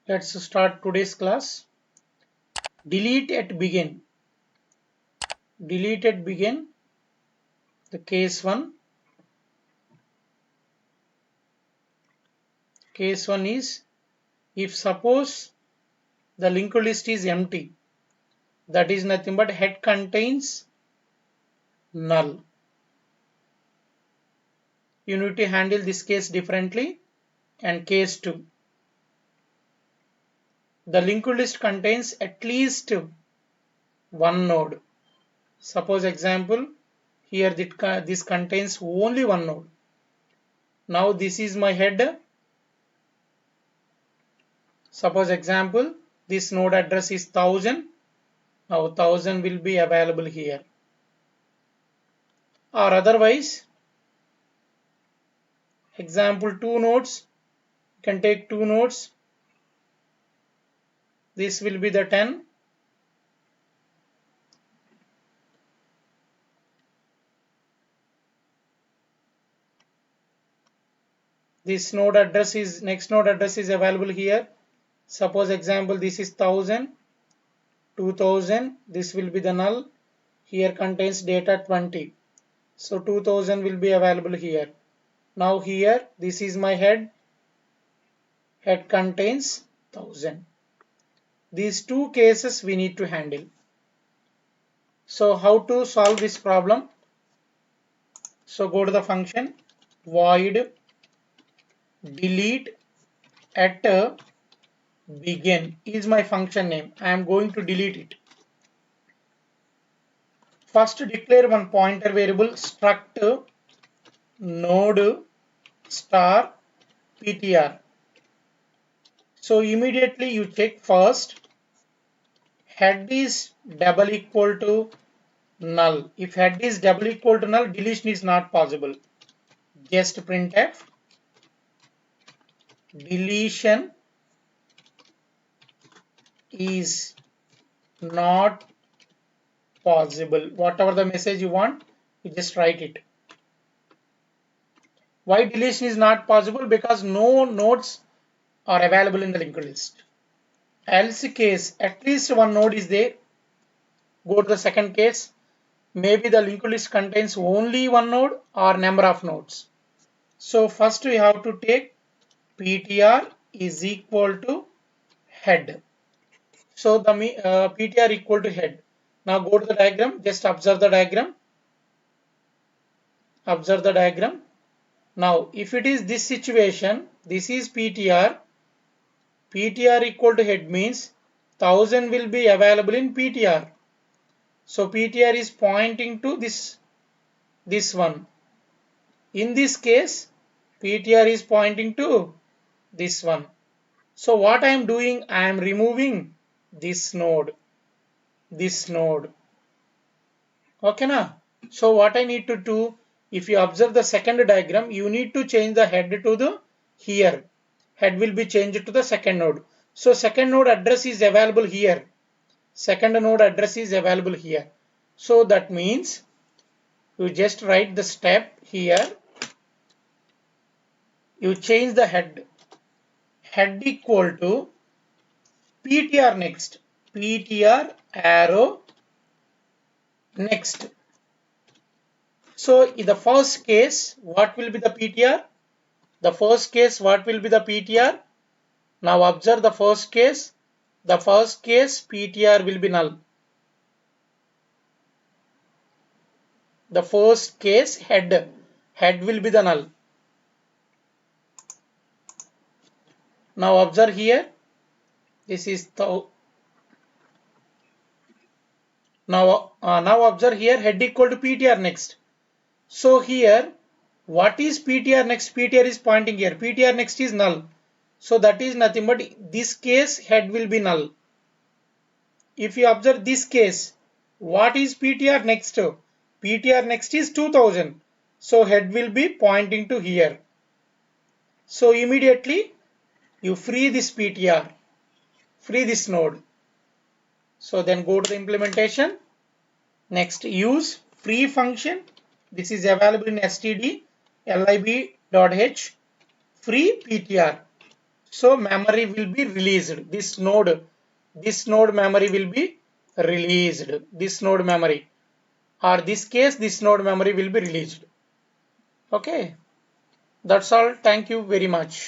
Let's start today's class. Delete at begin. Delete at begin. The case 1. Case 1 is if suppose the linked list is empty. That is nothing but head contains null. You need to handle this case differently. And case 2. The linked list contains at least one node. Suppose example here this contains only one node. Now this is my head. Suppose example this node address is 1000. Now 1000 will be available here. Or otherwise example 2 nodes. You can take 2 nodes. This will be the 10. This node address is next node address is available here. Suppose example this is 1000, 2000. This will be the null. Here contains data 20. So 2000 will be available here. Now here this is my head. Head contains 1000. These two cases we need to handle. So how to solve this problem? So go to the function void delete at begin is my function name. I am going to delete it. First declare one pointer variable struct node star ptr. So immediately you check first head is double equal to null. If head is double equal to null, deletion is not possible. Just printf deletion is not possible. Whatever the message you want, you just write it. Why deletion is not possible? Because no nodes are available in the linked list. Else case, at least one node is there. Go to the second case. Maybe the linked list contains only one node or number of nodes. So first we have to take ptr is equal to head. So the ptr equal to head. Now go to the diagram. Just observe the diagram. Observe the diagram. Now if it is this situation, this is ptr. ptr equal to head means 1000 will be available in ptr. So ptr is pointing to this one. In this case, ptr is pointing to this one. So what I am doing, I am removing this node. Okay na? So what I need to do, if you observe the second diagram, you need to change the head to the here. Head will be changed to the second node. So second node address is available here. Second node address is available here. So that means you just write the step here. You change the head. Head equal to ptr next. ptr arrow next. So in the first case, what will be the ptr? The first case, what will be the ptr? Now observe the first case. The first case ptr will be null. The first case head will be the null. Now observe here. This is now observe here head equal to ptr next. So here what is ptr next? ptr is pointing here. ptr next is null. So that is nothing but this case head will be null. If you observe this case, what is ptr next to? ptr next is 2000. So head will be pointing to here. So immediately you free this ptr, free this node. So then go to the implementation. Next use free function. This is available in std lib.h free ptr. So memory will be released. This node memory will be released. This node memory, or this case, this node memory will be released. Okay, that's all. Thank you very much.